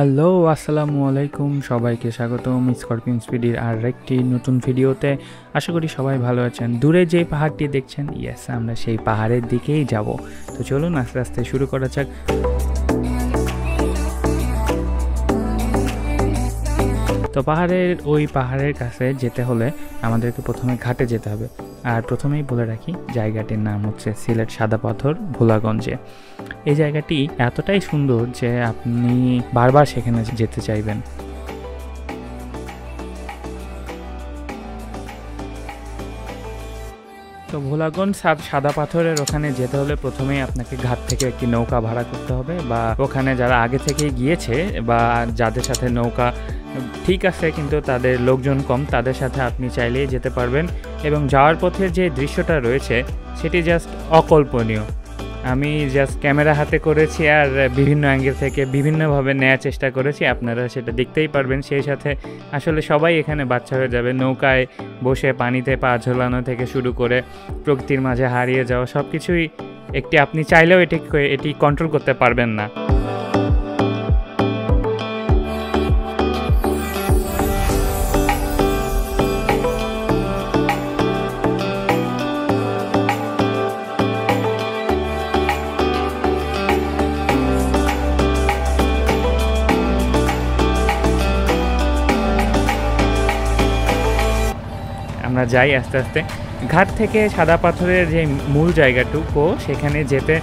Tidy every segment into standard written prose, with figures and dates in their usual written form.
Hello আসসালামু আলাইকুম, সবাইকে স্বাগতম স্করপিয়ন স্পিডির আর একটি নতুন ভিডিওতে। আশা করি সবাই ভালো আছেন। দূরে যে পাহাড়টি দেখছেন, ইয়েস, আমরা সেই পাহাড়ের দিকেই যাব। তো চলুন আস্তে আস্তে শুরু করা যাক। তো পাহাড়ের কাছে যেতে হলে আমাদেরকে প্রথমে ঘাটে যেতে হবে। আর প্রথমেই বলে রাখি, জায়গাটির নাম হচ্ছে সিলেট সাদা পাথর ভোলাগঞ্জে। এই জায়গাটি এতটাই সুন্দর যে আপনি বারবার সেখানে যেতে চাইবেন। তো ভোলাগঞ্জ সাদা পাথরের ওখানে যেতে হলে প্রথমেই আপনাকে ঘাট থেকে একটি নৌকা ভাড়া করতে হবে, বা ওখানে যারা আগে থেকেই গিয়েছে বা যাদের সাথে নৌকা ঠিক আছে কিন্তু তাদের লোকজন কম, তাদের সাথে আপনি চাইলেই যেতে পারবেন। এবং যাওয়ার পথের যে দৃশ্যটা রয়েছে সেটি জাস্ট অকল্পনীয়। আমি জাস্ট ক্যামেরা হাতে করেছি আর বিভিন্ন অ্যাঙ্গেল থেকে বিভিন্নভাবে নেওয়ার চেষ্টা করেছি, আপনারা সেটা দেখতেই পারবেন। সেই সাথে আসলে সবাই এখানে বাচ্চা হয়ে যাবে। নৌকায় বসে পানিতে পা ঝোলানো থেকে শুরু করে প্রকৃতির মাঝে হারিয়ে যাওয়া সব কিছুই আপনি চাইলেও এটি কন্ট্রোল করতে পারবেন না। আমরা যাই আস্তে আস্তে। ঘাট থেকে সাদা পাথরের যে মূল জায়গাটুকু, সেখানে যেতে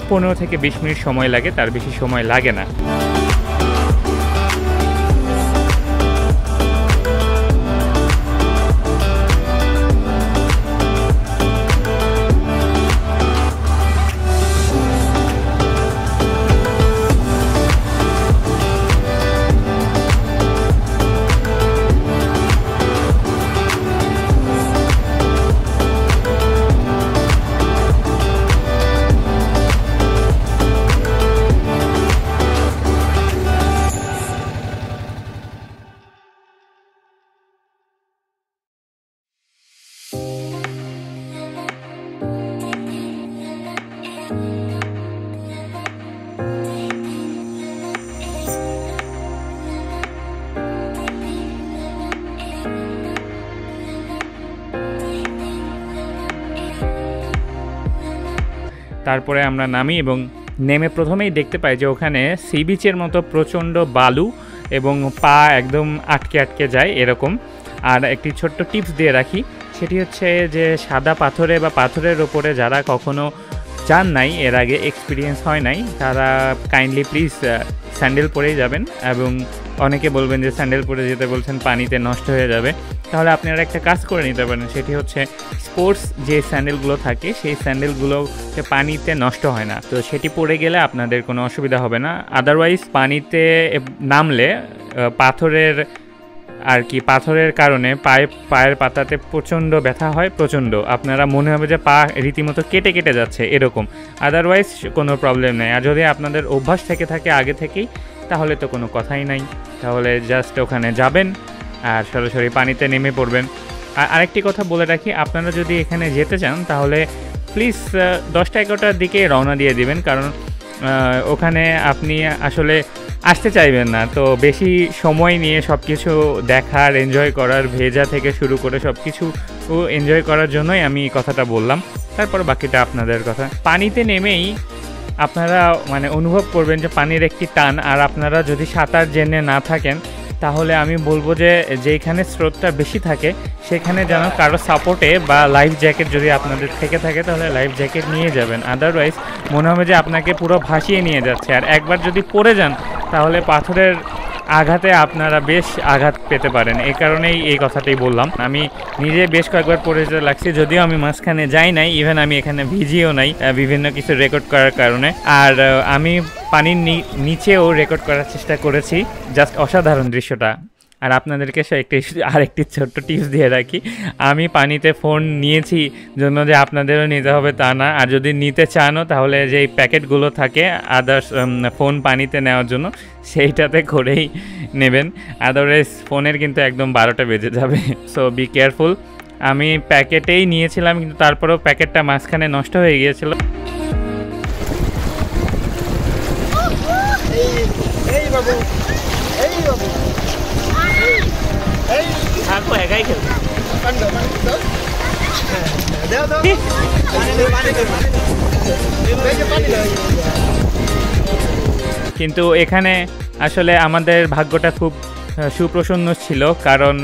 15 থেকে 20 মিনিট সময় লাগে, তার বেশি সময় লাগে না। তারপরে আমরা নামি এবং নেমে প্রথমেই দেখতে পাই যে ওখানে সি বিচের মতো প্রচণ্ড বালু এবং পা একদম আটকে যায় এরকম। আর একটি ছোট্ট টিপস দিয়ে রাখি, সেটি হচ্ছে যে সাদা পাথরে বা পাথরের ওপরে যারা কখনো যান নাই, এর আগে এক্সপিরিয়েন্স হয় নাই, তারা কাইন্ডলি প্লিজ স্যান্ডেল পরেই যাবেন। এবং অনেকে বলবেন যে স্যান্ডেল পরে যেতে বলছেন, পানিতে নষ্ট হয়ে যাবে। তাহলে আপনারা একটা কাজ করে নিতে পারেন, সেটি হচ্ছে স্পোর্টস যে স্যান্ডেলগুলো থাকে সেই স্যান্ডেলগুলোতে পানিতে নষ্ট হয় না, তো সেটি পরে গেলে আপনাদের কোনো অসুবিধা হবে না। আদারওয়াইজ পানিতে নামলে পাথরের কারণে পায়ের পাতাতে প্রচণ্ড ব্যথা হয়, প্রচণ্ড। আপনারা মনে হবে যে পা রীতিমতো কেটে যাচ্ছে এরকম। আদারওয়াইজ কোনো প্রবলেম নেই। আর যদি আপনাদের অভ্যাস থেকে থাকে আগে থেকেই, তাহলে তো কোনো কথাই নাই। তাহলে জাস্ট ওখানে যাবেন আর সরাসরি পানিতে নেমে পড়বেন। আর আরেকটি কথা বলে রাখি, আপনারা যদি এখানে যেতে চান তাহলে প্লিজ 10টা-11টার দিকে রওনা দিয়ে দিবেন, কারণ ওখানে আপনি আসলে আসতে চাইবেন না। তো বেশি সময় নিয়ে সব কিছু দেখার, এনজয় করার, ভেজা থেকে শুরু করে সব কিছু এনজয় করার জন্যই আমি এই কথাটা বললাম। তারপর বাকিটা আপনাদের কথা। পানিতে নেমেই আপনারা অনুভব করবেন যে পানির একটি টান। আর আপনারা যদি সাঁতার জেনে না থাকেন, তাহলে আমি বলবো যে যেখানে স্রোতটা বেশি থাকে সেখানে যেন কারো সাপোর্টে বা লাইফ জ্যাকেট যদি আপনাদের থেকে থাকে তাহলে লাইফ জ্যাকেট নিয়ে যাবেন। আদারওয়াইজ মনে হবে যে আপনাকে পুরো ভাসিয়ে নিয়ে যাচ্ছে। আর একবার যদি পড়ে যান তাহলে পাথরের আঘাতে আপনারা বেশ আঘাত পেতে পারেন। এই কারণেই এই কথাটাই বললাম। আমি নিজে বেশ কয়েকবার পড়ে যেতে লাগছি, যদিও আমি মাঝখানে যাই নাই, ইভেন আমি এখানে ভিজিও নাই বিভিন্ন কিছু রেকর্ড করার কারণে। আর আমি পানির নিচেও রেকর্ড করার চেষ্টা করেছি, জাস্ট অসাধারণ দৃশ্যটা। আর আপনাদেরকে আরেকটি ছোট্ট টিপস দিয়ে রাখি, আমি পানিতে ফোন নিয়েছি জন্য যে আপনাদেরও নিতে হবে তা না। আর যদি নিতে চানও তাহলে যেই প্যাকেটগুলো থাকে আদার্স ফোন পানিতে নেওয়ার জন্য, সেইটাতে করেই নেবেন। আদারওয়াইজ ফোনের কিন্তু একদম 12টা বেজে যাবে। So be careful. আমি প্যাকেটেই নিয়েছিলাম, কিন্তু তারপরেও প্যাকেটটা মাঝখানে নষ্ট হয়ে গিয়েছিল। থাকো একাই খেলবো কিন্তু এখানে আসলে আমাদের ভাগ্যটা খুব সুপ্রসন্ন ছিল, কারণ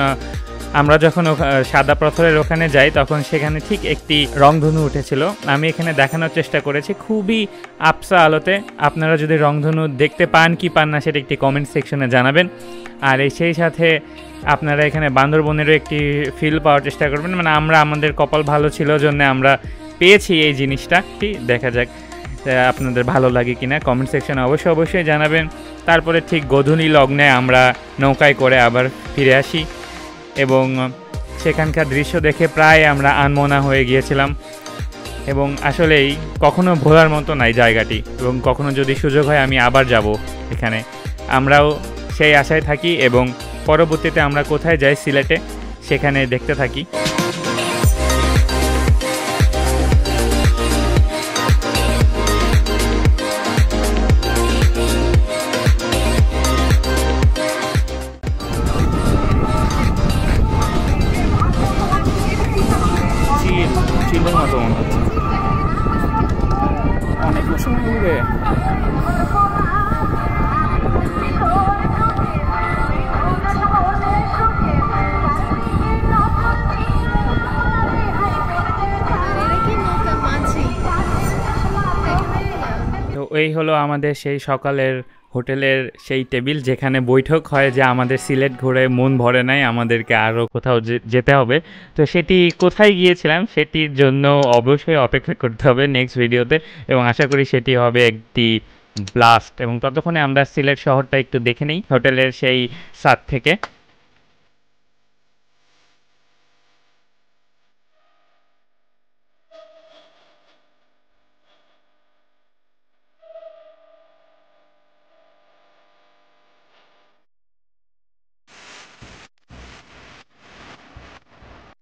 আমরা যখন সাদা পাথরের ওখানে যাই তখন সেখানে ঠিক একটি রংধনু উঠেছিল। আমি এখানে দেখানোর চেষ্টা করেছি খুবই আবছা আলোতে। আপনারা যদি রংধনু দেখতে পান কি পান না সেটা একটি কমেন্ট সেকশনে জানাবেন। আর সেই সাথে আপনারা এখানে বান্দরবনেরও একটি ফিল পাওয়ার চেষ্টা করবেন। মানে আমরা আমাদের কপাল ভালো ছিল জন্য আমরা পেয়েছি এই জিনিসটা। দেখা যাক আপনাদের ভালো লাগে কিনা, কমেন্ট সেকশনে অবশ্যই জানাবেন। তারপরে ঠিক গোধূলি লগ্নে আমরা নৌকায় করে আবার ফিরে আসি এবং সেখানকার দৃশ্য দেখে প্রায় আমরা আনমনা হয়ে গিয়েছিলাম এবং আসলেই কখনো ভোলার মতো নাই জায়গাটি, এবং কখনো যদি সুযোগ হয় আমি আবার যাব এখানে। আমরাও সেই আশায় থাকি এবং পরবর্তীতে আমরা কোথায় যাই সিলেটে সেখানে দেখতে থাকি। চিলের মতো মনে হচ্ছে, অনেক সময় ঘুরে। তো এই হলো আমাদের সেই সকালের হোটেলের সেই টেবিল যেখানে বৈঠক হয় যে আমাদের সিলেট ঘুরে মন ভরে নাই, আমাদেরকে আরও কোথাও যেতে হবে। তো সেটি কোথায় গিয়েছিলাম সেটির জন্য অবশ্যই অপেক্ষা করতে হবে নেক্সট ভিডিওতে, এবং আশা করি সেটি হবে একটি ব্লাস্ট। এবং ততক্ষণে আমরা সিলেট শহরটা একটু দেখে নিই হোটেলের সেই ছাদ থেকে।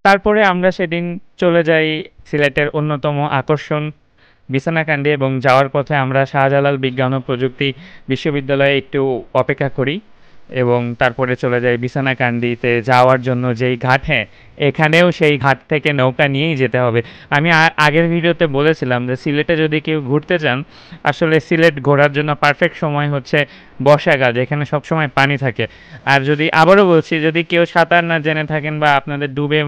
তারপরে আমরা সেদিন চলে যাই সিলেটের অন্যতম আকর্ষণ বিছনাকান্দি, এবং যাওয়ার পথে আমরা শাহজালাল বিজ্ঞান ও প্রযুক্তি বিশ্ববিদ্যালয়ে একটু অপেক্ষা করি এবং তারপরে চলে যাই বিছনাকান্দিতে যাওয়ার জন্য যেই ঘাট। হ্যাঁ, এখানেও সেই ঘাট থেকে নৌকা নিয়েই যেতে হবে। আমি আগের ভিডিওতে বলেছিলাম যে সিলেটে যদি কেউ ঘুরতে চান, আসলে সিলেট ঘোরার জন্য পারফেক্ট সময় হচ্ছে বর্ষাকাল, যেখানে সবসময় পানি থাকে। আর যদি আবারও বলছি, যদি কেউ সাঁতার না জেনে থাকেন বা আপনাদের ডুবে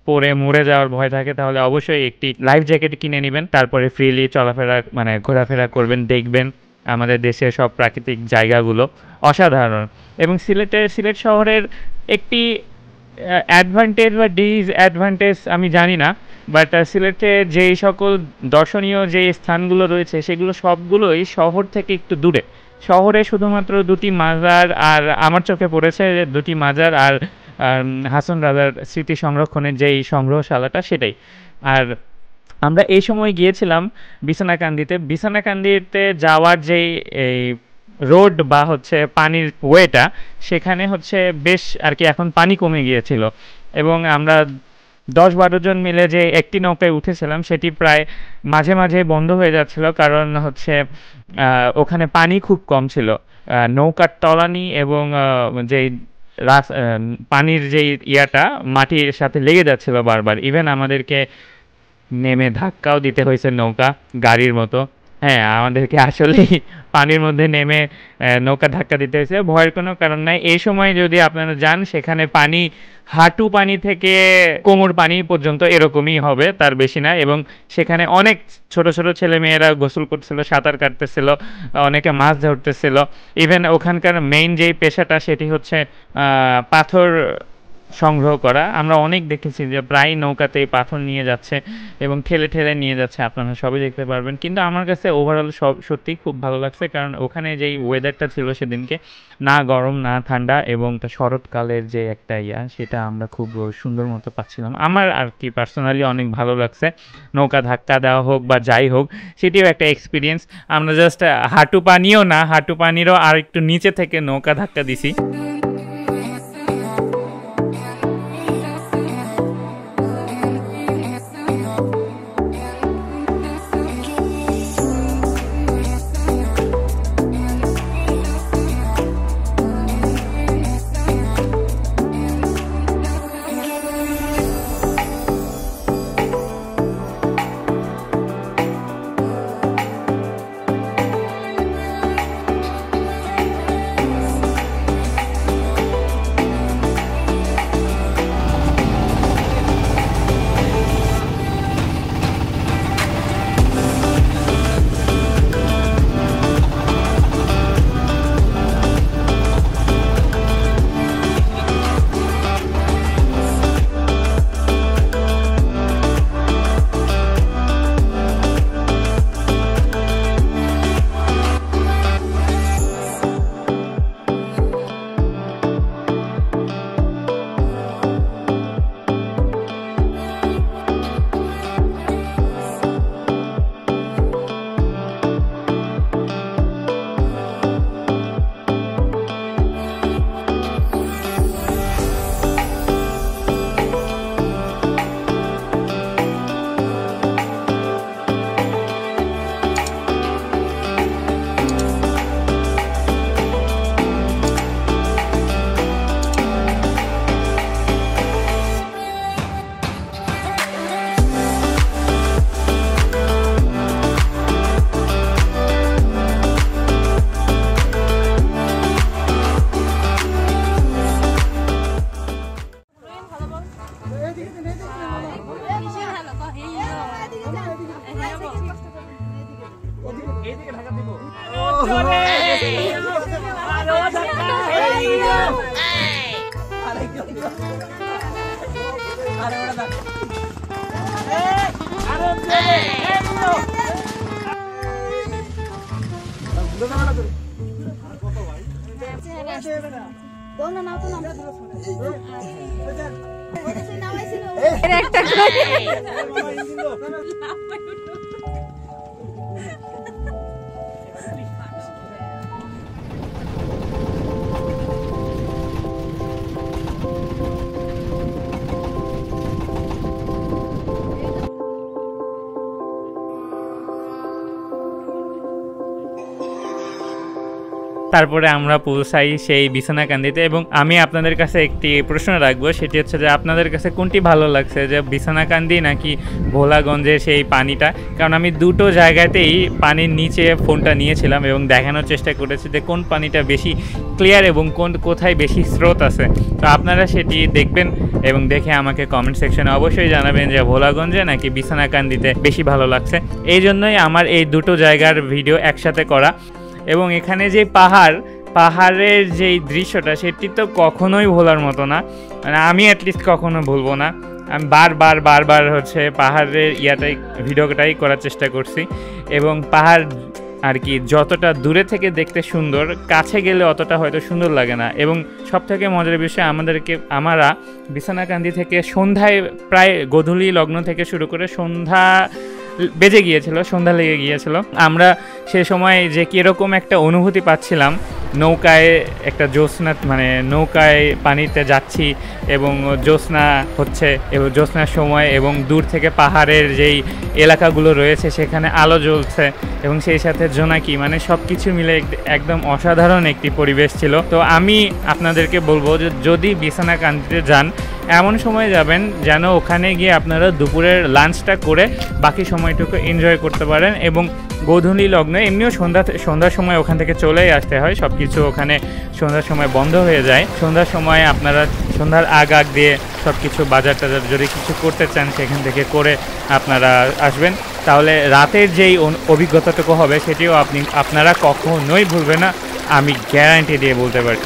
পরে মরে যাওয়ার ভয় থাকে, তাহলে অবশ্যই একটি লাইফ জ্যাকেট কিনে নেবেন। তারপরে ফ্রিলি চলাফেরা মানে ঘোরাফেরা করবেন, দেখবেন আমাদের দেশের সব প্রাকৃতিক জায়গাগুলো অসাধারণ। এবং সিলেট শহরের একটি অ্যাডভান্টেজ বা ডিসঅ্যাডভান্টেজ আমি জানি না, বাট সিলেটে যেই সকল দর্শনীয় যে স্থানগুলো রয়েছে সেগুলো সবগুলোই শহর থেকে একটু দূরে। শহরে শুধুমাত্র দুটি মাজার, আর আমার চোখে পড়েছে দুটি মাজার আর হাসন রাজার স্মৃতি সংরক্ষণের যেই সংগ্রহশালাটা সেটাই। আর আমরা এই সময় গিয়েছিলাম বিছনাকান্দিতে যাওয়ার যেই এই রোড বা হচ্ছে পানির ওয়েটা, সেখানে হচ্ছে বেশ আর কি এখন পানি কমে গিয়েছিল, এবং আমরা 10-12 জন মিলে যে একটি নৌকায় উঠেছিলাম সেটি প্রায় মাঝে মাঝে বন্ধ হয়ে যাচ্ছিল, কারণ হচ্ছে ওখানে পানি খুব কম ছিল। নৌকার তলানি এবং যেই পানির যেই ইয়াটা মাটির সাথে লেগে যাচ্ছিল বারবার। ইভেন আমাদেরকে নেমে ধাক্কাও দিতে হয়েছে নৌকা গাড়ির মতো। হ্যাঁ, আমাদেরকে আসলেই পানির মধ্যে নেমে নৌকা ধাক্কা দিতে হয়েছে। ভয়ের কোনো কারণ নাই। এই সময় যদি আপনারা যান সেখানে পানি হাঁটু পানি থেকে কোমর পানি পর্যন্ত এরকমই হবে, তার বেশি না। এবং সেখানে অনেক ছোট ছোট ছেলে মেয়েরা গোসল করছিল, সাঁতার কাটতেছিল, অনেকে মাছ ধরতেছিল। ইভেন ওখানকার মেইন যেই পেশাটা সেটি হচ্ছে পাথর সংগ্রহ করা। আমরা অনেক দেখেছি যে প্রায় নৌকাতেই পাথর নিয়ে যাচ্ছে এবং ঠেলে ঠেলে নিয়ে যাচ্ছে, আপনারা সবই দেখতে পারবেন। কিন্তু আমার কাছে ওভারঅল সত্যিই খুব ভালো লাগছে, কারণ ওখানে যেই ওয়েদারটা ছিল সেদিনকে, না গরম না ঠান্ডা, এবং শরৎকালের যে একটা সেটা আমরা খুব সুন্দর মতো পাচ্ছিলাম। আমার আর কি পার্সোনালি অনেক ভালো লাগছে। নৌকা ধাক্কা দেওয়া হোক বা যাই হোক, সেটিও একটা এক্সপিরিয়েন্স। আমরা জাস্ট হাঁটু পানিও না, হাঁটু পানিরও আর একটু নিচে থেকে নৌকা ধাক্কা দিছি। তারপরে আমরা পৌঁছাই সেই বিছানাকান্দিতে এবং আমি আপনাদের কাছে একটি প্রশ্ন রাখবো, সেটি হচ্ছে যে আপনাদের কাছে কোনটি ভালো লাগছে, যে বিছানাকান্দি নাকি ভোলাগঞ্জের সেই পানিটা? কারণ আমি দুটো জায়গাতেই পানির নিচে ফোনটা নিয়েছিলাম এবং দেখানোর চেষ্টা করেছি যে কোন পানিটা বেশি ক্লিয়ার এবং কোথায় বেশি স্রোত আছে। তো আপনারা সেটি দেখবেন এবং দেখে আমাকে কমেন্ট সেকশনে অবশ্যই জানাবেন যে ভোলাগঞ্জে নাকি বিছানাকান্দিতে বেশি ভালো লাগছে। এই জন্যই আমার এই দুটো জায়গার ভিডিও একসাথে করা। এবং এখানে যে পাহাড়ের যেই দৃশ্যটা, সেটি তো কখনোই ভোলার মতো না, মানে আমি অ্যাটলিস্ট কখনো ভুলবো না। আমি বারবার হচ্ছে পাহাড়ের ভিডিওটাই করার চেষ্টা করছি এবং পাহাড় আর কি যতটা দূরে থেকে দেখতে সুন্দর, কাছে গেলে অতটা হয়তো সুন্দর লাগে না। এবং সবথেকে মজার বিষয়, আমরা বিছানাকান্দি থেকে সন্ধ্যায় প্রায় গোধূলি লগ্ন থেকে শুরু করে সন্ধ্যা লেগে গিয়েছিল। আমরা সে সময় যে কীরকম একটা অনুভূতি পাচ্ছিলাম, নৌকায় একটা নৌকায় পানিতে যাচ্ছি এবং জ্যোৎস্না হচ্ছে এবং জ্যোৎস্নার সময় এবং দূর থেকে পাহাড়ের যেই এলাকাগুলো রয়েছে সেখানে আলো জ্বলছে এবং সেই সাথে জোনাকি, মানে সব কিছু মিলে একদম অসাধারণ একটি পরিবেশ ছিল। তো আমি আপনাদেরকে বলবো যে যদি বিছানাকান্দিতে যান, এমন সময় যাবেন যেন ওখানে গিয়ে আপনারা দুপুরের লাঞ্চটা করে বাকি সময়টুকু এনজয় করতে পারেন। এবং গোধূলি লগ্নে এমনিও সন্ধ্যার সময় ওখান থেকে চলেই আসতে হয়, সব কিছু ওখানে সন্ধ্যার সময় বন্ধ হয়ে যায়। সন্ধ্যার সময় আপনারা সন্ধ্যার আগ দিয়ে সব কিছু বাজার টাজার যদি কিছু করতে চান সেখান থেকে করে আপনারা আসবেন, তাহলে রাতের যেই অভিজ্ঞতাটুকু হবে সেটিও আপনারা কখনোই ভুলবেন না, আমি গ্যারান্টি দিয়ে বলতে পারি।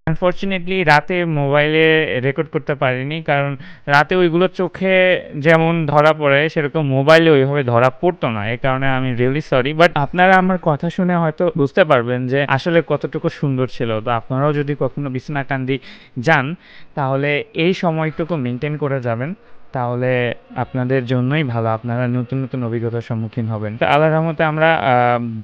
আনফরচুনেটলি রাতে মোবাইলে রেকর্ড করতে পারিনি, কারণ রাতে ওইগুলো চোখে যেমন ধরা পড়ে সেরকম মোবাইলে ওইভাবে ধরা পড়তো না। এই কারণে আমি রিয়েলি সরি, বাট আপনারা আমার কথা শুনে হয়তো বুঝতে পারবেন যে আসলে কতটুকু সুন্দর ছিল। তো আপনারাও যদি কখনো বিছানাকান্দি যান তাহলে এই সময়টুকু মেনটেন করে যাবেন, তাহলে আপনাদের জন্যই ভালো, আপনারা নতুন নতুন অভিজ্ঞতার সম্মুখীন হবেন। তো আল্লাহর রহমতে আমরা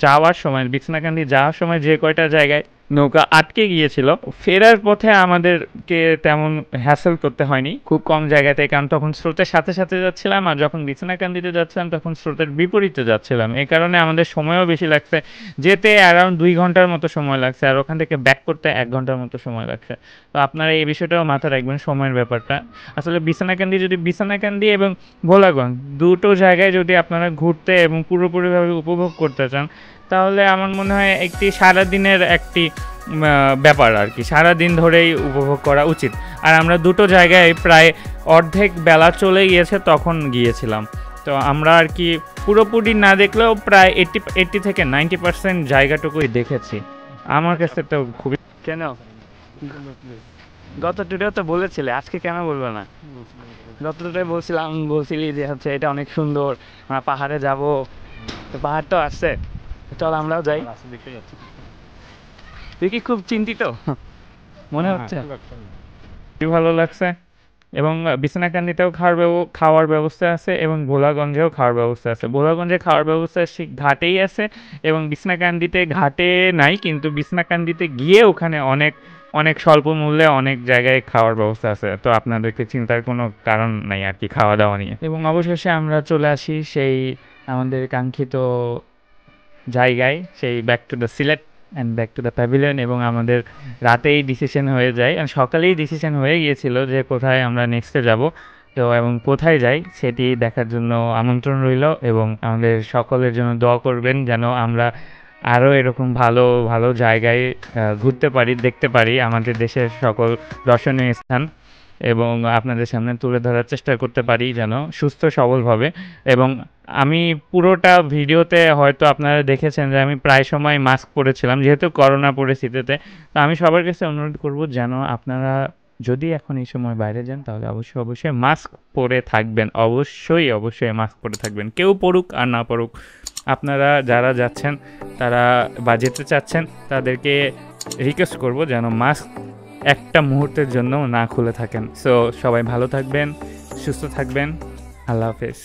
যাওয়ার সময় বিছানাকান্দি যাওয়ার সময় যে কয়টা জায়গায় নৌকা আটকে গিয়েছিল, ফেরার পথে আমাদেরকে তেমন হ্যাসেল করতে হয়নি, খুব কম জায়গাতে, কারণ তখন স্রোতের সাথে সাথে যাচ্ছিলাম, আর যখন বিছানাকান্দিতে যাচ্ছিলাম তখন স্রোতের বিপরীতে যাচ্ছিলাম। এই কারণে আমাদের সময়ও বেশি লাগছে, যেতে অ্যারাউন্ড 2 ঘন্টার মতো সময় লাগছে, আর ওখান থেকে ব্যাক করতে 1 ঘন্টার মতো সময় লাগছে। তো আপনারা এই বিষয়টাও মাথায় রাখবেন, সময়ের ব্যাপারটা। আসলে বিছানাকান্দি এবং ভোলাগঞ্জ দুটো জায়গায় যদি আপনারা ঘুরতে এবং পুরোপুরিভাবে উপভোগ করতে চান, তাহলে আমার মনে হয় একটি সারাদিনের একটি ব্যাপার আর কি, সারাদিন ধরেই উপভোগ করা উচিত। আর আমরা দুটো জায়গায় প্রায় অর্ধেক বেলা চলে গিয়েছে তখন গিয়েছিলাম, তো আমরা আর কি পুরোপুরি না দেখলেও প্রায় 80 থেকে 90% জায়গাটুকুই দেখেছি। আমার কাছে তো খুবই, কেন গত টুডেও তো বলেছিলে, আজকে কেন বলবো না? গত টুডে বলছিলি যে হচ্ছে এটা অনেক সুন্দর, আমরা পাহাড়ে যাব, তো পাহাড় তো আসছে, চল আমরাও যাই। তুই কি খুব চিন্তিত মনে হচ্ছে? খুবই ভালো লাগছে। এবং বিছনাকান্দিতেও খাওয়ার ব্যবস্থা আছে এবং ভোলাগঞ্জেও খাওয়ার ব্যবস্থা আছে। ভোলাগঞ্জে খাওয়ার ব্যবস্থা ঘাটেই আছে এবং বিছনাকান্দিতে ঘাটে নাই, কিন্তু বিছনাকান্দিতে গিয়ে ওখানে অনেক অনেক স্বল্প মূল্যে অনেক জায়গায় খাওয়ার ব্যবস্থা আছে, তো আপনাদেরকে চিন্তার কোনো কারণ নাই আর কি খাওয়া দাওয়া নিয়ে। এবং অবশেষে আমরা চলে আসি সেই আমাদের কাঙ্ক্ষিত জায়গায়, সেই back to the Sylhet and back to the pavilion. এবং আমাদের রাতেই ডিসিশন হয়ে যায়, সকালেই ডিসিশন হয়ে গিয়েছিল যে কোথায় আমরা নেক্সটে যাব, তো এবং কোথায় যাই সেটি দেখার জন্য আমন্ত্রণ রইল। এবং আমাদের সকলের জন্য দোয়া করবেন যেন আমরা আরও এরকম ভালো ভালো জায়গায় ঘুরতে পারি, দেখতে পারি আমাদের দেশের সকল দর্শনীয় স্থান, এবং আপনাদের সামনে তুলে ধরার চেষ্টা করতে পারি যেন সুস্থ সবলভাবে। এবং আমি পুরোটা ভিডিওতে হয়তো আপনারা দেখেছেন যে আমি প্রায় সময় মাস্ক পরেছিলাম যেহেতু করোনা পরিস্থিতিতে। তো আমি সবার কাছে অনুরোধ করব যেন আপনারা যদি এখন এই সময় বাইরে যান তাহলে অবশ্যই মাস্ক পরে থাকবেন, অবশ্যই মাস্ক পরে থাকবেন, কেউ পড়ুক আর না পড়ুক। আপনারা যারা যাচ্ছেন তারা বা যেতে চাচ্ছেন তাদেরকে রিকোয়েস্ট করব যেন মাস্ক একটা মুহূর্তের জন্য না খুলে থাকেন। সো সবাই ভালো থাকবেন, সুস্থ থাকবেন, আল্লাহ হাফেজ।